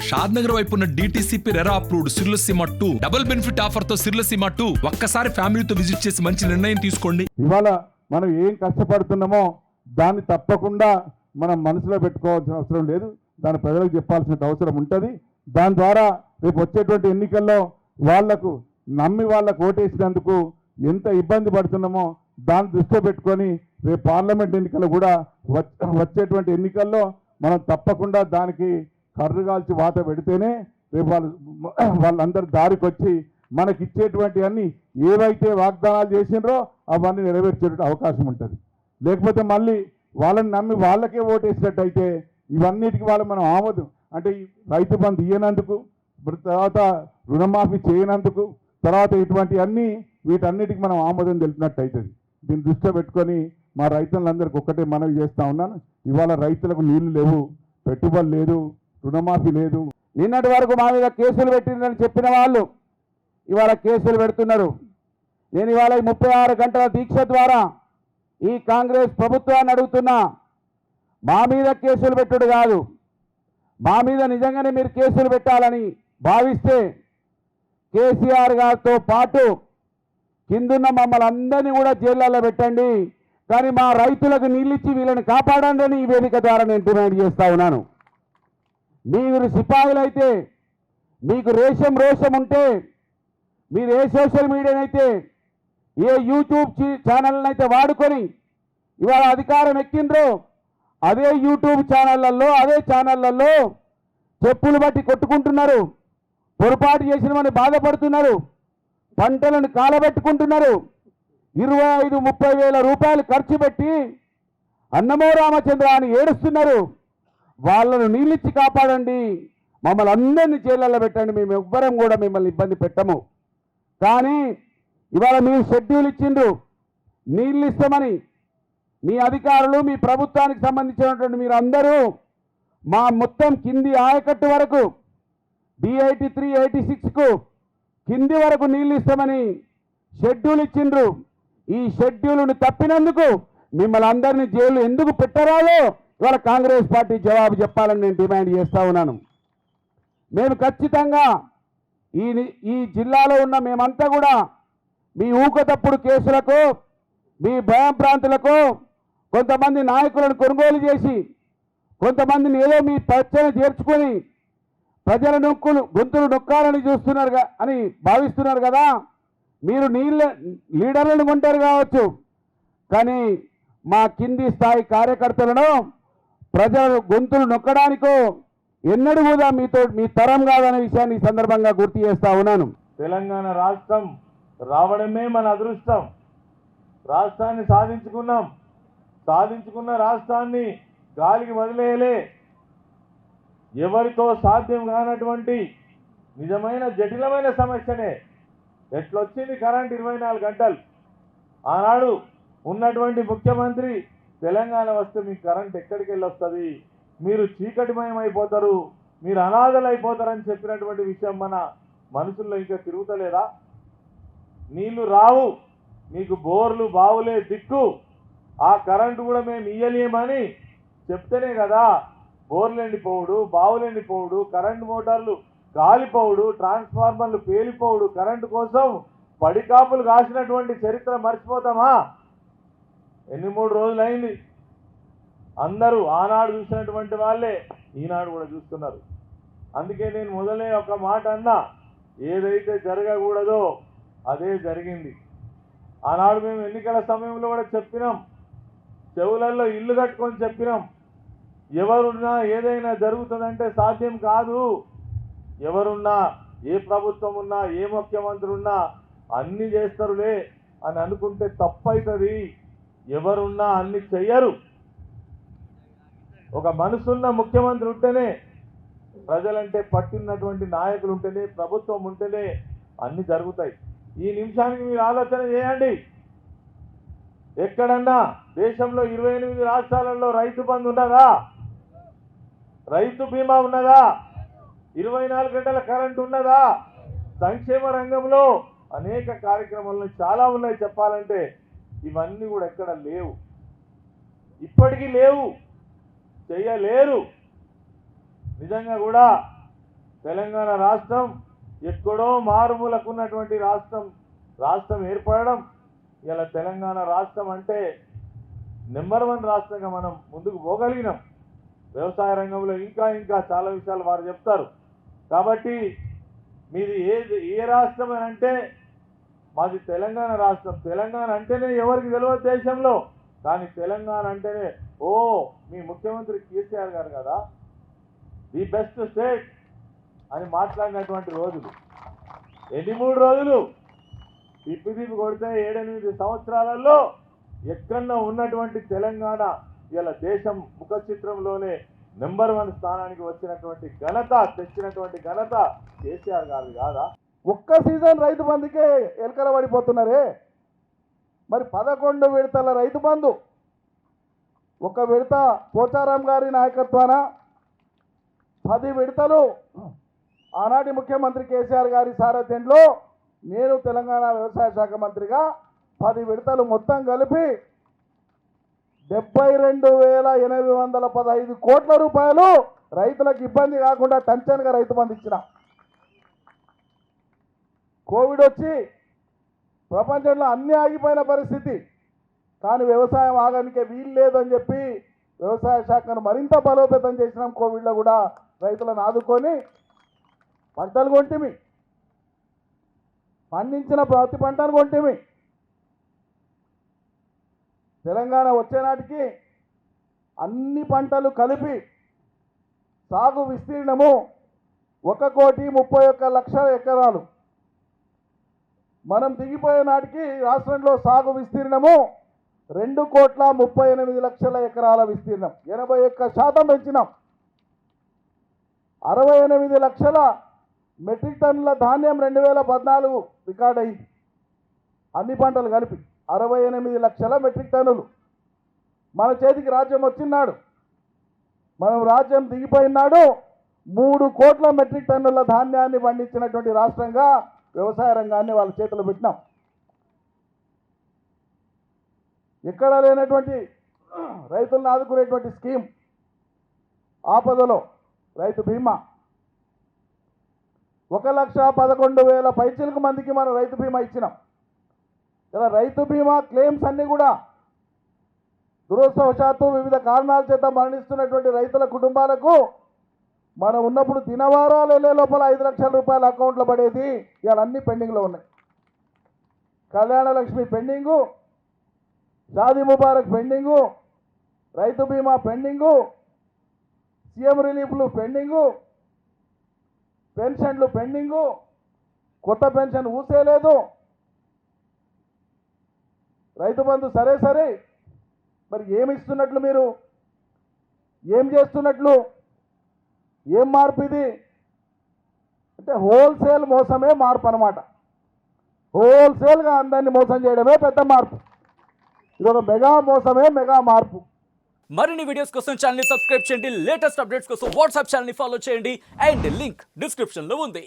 షాద్ నగర్ వైపు ఉన్న DTCP RERA approved సిర్లసీమ 2 double benefit offer తో సిర్లసీమ 2 ఒక్కసారి ఫ్యామిలీతో విజిట్ చేసి మంచి నిర్ణయం తీసుకోండి. ఇవాళ మనం ఏం కష్టపడుతున్నామో దాన్ని తప్పకుండా మనం మనసులో పెట్టుకోవాల్సిన అవసరం లేదు, దాని ప్రజలకు చెప్పాల్సిన అవసరం ఉంటుంది. దాని ద్వారా రేపు వచ్చేటువంటి ఎన్నికల్లో వాళ్లకు నమ్మి వాళ్ళకు ఓటేసినందుకు ఎంత ఇబ్బంది పడుతున్నామో దాన్ని దృష్టిలో పెట్టుకొని రేపు పార్లమెంట్ ఎన్నికలు కూడా వచ్చేటువంటి ఎన్నికల్లో మనం తప్పకుండా దానికి కర్రుగాల్చి వాత పెడితేనే రేపు వాళ్ళందరూ దారికి వచ్చి మనకి ఇచ్చేటువంటి అన్ని ఏవైతే వాగ్దానాలు చేసినారో అవన్నీ నెరవేర్చేటువంటి అవకాశం ఉంటుంది. లేకపోతే మళ్ళీ వాళ్ళని నమ్మి వాళ్ళకే ఓటేసినట్టయితే ఇవన్నిటికి వాళ్ళు మనం ఆమోదం అంటే రైతు బంధు ఇయ్యనందుకు, తర్వాత రుణమాఫీ చేయనందుకు, తర్వాత ఇటువంటి అన్నీ వీటన్నిటికి మనం ఆమోదం తెలిపినట్టు అవుతుంది. దీన్ని దృష్టిలో పెట్టుకొని మా రైతులందరికీ ఒక్కటే మనవి చేస్తూ ఉన్నాను, ఇవాళ రైతులకు నీళ్లు లేవు, పెట్టుబడి లేదు, రుణమాఫీ లేదు. నిన్నటి వరకు మా మీద కేసులు పెట్టిందని చెప్పిన వాళ్ళు ఇవాళ కేసులు పెడుతున్నారు. నేను ఇవాళ 36 గంటల దీక్ష ద్వారా ఈ కాంగ్రెస్ ప్రభుత్వాన్ని అడుగుతున్నా, మా మీద కేసులు పెట్టుడు కాదు, మా మీద నిజంగానే మీరు కేసులు పెట్టాలని భావిస్తే కేసీఆర్ గారితో పాటు కిందున్న మమ్మల్ని అందరినీ కూడా జైళ్ళల్లో పెట్టండి, కానీ మా రైతులకు నీళ్ళిచ్చి వీళ్ళని కాపాడండి అని ఈ వేదిక ద్వారా నేను డిమాండ్ చేస్తా ఉన్నాను. మీరు సిపాయిలైతే, మీకు రోషం ఉంటే మీరు ఏ సోషల్ మీడియానైతే, ఏ యూట్యూబ్ ఛానల్ని అయితే వాడుకొని ఇవాళ అధికారం ఎక్కిండ్రో అదే యూట్యూబ్ ఛానళ్లలో, అదే ఛానళ్లలో చెప్పులు బట్టి కొట్టుకుంటున్నారు, పొరపాటు చేసినమని బాధపడుతున్నారు, పంటలను కాలబెట్టుకుంటున్నారు, 25-30 వేల రూపాయలు ఖర్చు పెట్టి అన్నమో రామచంద్ర అని ఏడుస్తున్నారు. వాళ్ళను నీళ్ళిచ్చి కాపాడండి, మమ్మల్ని అందరినీ జైళ్ళల్లో పెట్టండి, మేము ఎవ్వరం కూడా మిమ్మల్ని ఇబ్బంది పెట్టము. కానీ ఇవాళ మీరు షెడ్యూల్ ఇచ్చిండ్రు నీళ్ళు ఇస్తామని, మీ అధికారులు మీ ప్రభుత్వానికి సంబంధించినటువంటి మీరు అందరూ మా మొత్తం కింది ఆయకట్టు వరకు B83, 86కు కింది వరకు నీళ్ళు ఇస్తామని షెడ్యూల్ ఇచ్చిండ్రు. ఈ షెడ్యూల్ను తప్పినందుకు మిమ్మల్ని అందరినీ జైలు ఎందుకు పెట్టరాలో ఇవాళ కాంగ్రెస్ పార్టీ జవాబు చెప్పాలని నేను డిమాండ్ చేస్తూ ఉన్నాను. మేము ఖచ్చితంగా ఈ జిల్లాలో ఉన్న మేమంతా కూడా మీ ఊకతప్పుడు కేసులకు, మీ భయం ప్రాంతులకు కొంతమంది నాయకులను కొనుగోలు చేసి కొంతమందిని ఏదో మీ పచ్చన చేర్చుకొని ప్రజల గొంతులు నొక్కాలని చూస్తున్నారు అని భావిస్తున్నారు కదా. మీరు లీడర్లను కొంటారు కావచ్చు, కానీ మా కింది స్థాయి కార్యకర్తలను ప్రజల గొంతులు నొక్కడానికో ఎన్నడూ కూడా మీ తరం కాదనే విషయాన్ని ఈ సందర్భంగా గుర్తు చేస్తా ఉన్నాను. తెలంగాణ రాష్ట్రం రావడమే మన అదృష్టం. రాష్ట్రాన్ని సాధించుకున్న రాష్ట్రాన్ని గాలికి వదిలేయలే. ఎవరితో సాధ్యం కానటువంటి నిజమైన జటిలమైన సమస్యనే ఎట్లొచ్చింది కరెంట్ 24 గంటలు. ఆనాడు ఉన్నటువంటి ముఖ్యమంత్రి తెలంగాణ వస్తే మీకు కరెంట్ ఎక్కడికి వెళ్ళి వస్తుంది, మీరు చీకటిమయం అయిపోతారు, మీరు అనాథలు అయిపోతారని చెప్పినటువంటి విషయం మన మనసుల్లో ఇంకా తిరుగుతలేదా? నీళ్లు రావు, మీకు బోర్లు బావులే దిక్కు, ఆ కరెంటు కూడా మేము ఇయ్యలేమని చెప్తేనే కదా బోర్లు ఎండిపోవుడు, బావులు ఎండిపోవుడు, కరెంటు మోటార్లు కాలిపోవుడు, ట్రాన్స్ఫార్మర్లు పేలిపోవుడు, కరెంటు కోసం పడికాపులు కాసినటువంటి చరిత్ర మర్చిపోతామా? 3 రోజులైంది. అందరూ ఆనాడు చూసినటువంటి వాళ్ళే ఈనాడు కూడా చూస్తున్నారు. అందుకే నేను మొదలే ఒక మాట అన్నా, ఏదైతే జరగకూడదో అదే జరిగింది. ఆనాడు మేము ఎన్నికల సమయంలో కూడా చెప్పినాం, చెవులల్లో ఇల్లు కట్టుకొని చెప్పినాం, ఎవరున్నా ఏదైనా జరుగుతుందంటే సాధ్యం కాదు, ఎవరున్నా ఏ ప్రభుత్వం ఉన్నా ఏ ముఖ్యమంత్రి ఉన్నా అన్ని చేస్తారులే అని అనుకుంటే తప్పవుతుంది. ఎవరున్నా అన్ని చెయ్యరు. ఒక మనసున్న ముఖ్యమంత్రి ఉంటేనే, ప్రజలంటే పట్టినటువంటి నాయకులు ఉంటేనే, ప్రభుత్వం ఉంటేనే అన్ని జరుగుతాయి. ఈ నిమిషానికి మీరు ఆలోచన చేయండి, ఎక్కడన్నా దేశంలో 28 రాష్ట్రాలలో రైతు బంధు ఉన్నదా? రైతు బీమా ఉన్నదా? 24 గంటల కరెంటు ఉన్నదా? సంక్షేమ రంగంలో అనేక కార్యక్రమాలు చాలా ఉన్నాయి చెప్పాలంటే. ఇవన్నీ కూడా ఎక్కడ లేవు, ఇప్పటికీ లేవు, చేయలేరు. నిజంగా కూడా తెలంగాణ రాష్ట్రం ఎక్కడో మారుమూలకున్నటువంటి రాష్ట్రం ఏర్పడడం, ఇలా తెలంగాణ రాష్ట్రం అంటే నెంబర్ 1 రాష్ట్రంగా మనం ముందుకు పోగలిగినాం. వ్యవసాయ రంగంలో ఇంకా చాలా విషయాలు వారు చెప్తారు. కాబట్టి మీది ఏ రాష్ట్రం అని అంటే మాది తెలంగాణ రాష్ట్రం. తెలంగాణ అంటేనే ఎవరికి తెలియదు దేశంలో, కానీ తెలంగాణ అంటేనే ఓ మీ ముఖ్యమంత్రి కేసీఆర్ గారు కదా ది బెస్ట్ స్టేట్ అని మాట్లాడినటువంటి రోజులు. ఎన్ని 3 రోజులు తిప్పి కొడితే 7-8 సంవత్సరాలలో ఎక్కడన్నా ఉన్నటువంటి తెలంగాణ ఇలా దేశం ముఖ చిత్రంలోనే నెంబర్ 1 స్థానానికి తెచ్చినటువంటి ఘనత కేసీఆర్ గారు కాదా? ఒక్క సీజన్ రైతు బంధుకే ఎలకల పడిపోతున్నారే. మరి 11 విడతల రైతు బంధు, ఒక విడత పోచారాం గారి నాయకత్వాన, 10 విడతలు ఆనాటి ముఖ్యమంత్రి కేసీఆర్ గారి సారథ్యంలో నేను తెలంగాణ వ్యవసాయ శాఖ మంత్రిగా 10 విడతలు మొత్తం కలిపి 72,815 కోట్ల రూపాయలు రైతులకు ఇబ్బంది కాకుండా టెన్షన్గా రైతు బంధు ఇచ్చిన. కోవిడ్ వచ్చి ప్రపంచంలో అన్నీ ఆగిపోయిన పరిస్థితి, కానీ వ్యవసాయం ఆగనికే వీలు లేదని చెప్పి వ్యవసాయ శాఖను మరింత బలోపేతం చేసినాం. కోవిడ్లో కూడా రైతులను ఆదుకొని పంటలు కొంటిమి, పండించిన ప్రతి పంటను కొంటిమి. తెలంగాణ వచ్చే నాటికి అన్ని పంటలు కలిపి సాగు విస్తీర్ణము 1,31,00,000 ఎకరాలు. మనం దిగిపోయే నాటికి రాష్ట్రంలో సాగు విస్తీర్ణము 2,38,00,000 ఎకరాల విస్తీర్ణం, 81% పెంచినాం. 68 లక్షల మెట్రిక్ టన్నుల ధాన్యం 2014 రికార్డ్ అయింది. అన్ని పంటలు కలిపి 68 లక్షల మెట్రిక్ టన్నులు. మన చేతికి రాజ్యం వచ్చినాడు, మనం రాజ్యం దిగిపోయినాడు 3 కోట్ల మెట్రిక్ టన్నుల ధాన్యాన్ని పండించినటువంటి రాష్ట్రంగా వ్యవసాయ రంగాన్ని వాళ్ళ చేతిలో పెట్టినాం. ఎక్కడ లేనటువంటి రైతులను ఆదుకునేటువంటి స్కీమ్ ఆపదలో రైతు బీమా, 1,11,000 పైచిలకు మందికి మనం రైతు బీమా ఇచ్చినాం. ఇలా రైతు బీమా క్లెయిమ్స్ అన్నీ కూడా దురదృష్టవశాత్తు వివిధ కారణాల చేత మరణిస్తున్నటువంటి రైతుల కుటుంబాలకు మనం ఉన్నప్పుడు దినవారాలు వెళ్ళే లోపల 5 లక్షల రూపాయల అకౌంట్లో పడేది, ఇవాళ అన్నీ పెండింగ్లో ఉన్నాయి. కళ్యాణ లక్ష్మి పెండింగు, షాదీ ముబారక్ పెండింగు, రైతు బీమా పెండింగు, సీఎం రిలీఫ్లు పెండింగు, పెన్షన్లు పెండింగు, కొత్త పెన్షన్ ఊసేలేదు, రైతు బంధు సరే మరి ఏమి ఇస్తున్నట్లు, మీరు ఏం చేస్తున్నట్లు, ఏం మార్పు ఇది అంటే హోల్సేల్ మోసమే మార్పు అన్నమాట. హోల్సేల్గా అందరినీ మోసం చేయడమే పెద్ద మార్పు. ఇది ఒక మెగా మోసమే మెగా మార్పు. మరిన్ని వీడియోస్ కోసం ఛానల్ ని సబ్స్క్రైబ్ చేయండి, లేటెస్ట్ అప్డేట్స్ కోసం వాట్సాప్ ఛానల్ ని ఫాలో చేయండి అండ్ లింక్ డిస్క్రిప్షన్ లో ఉంది.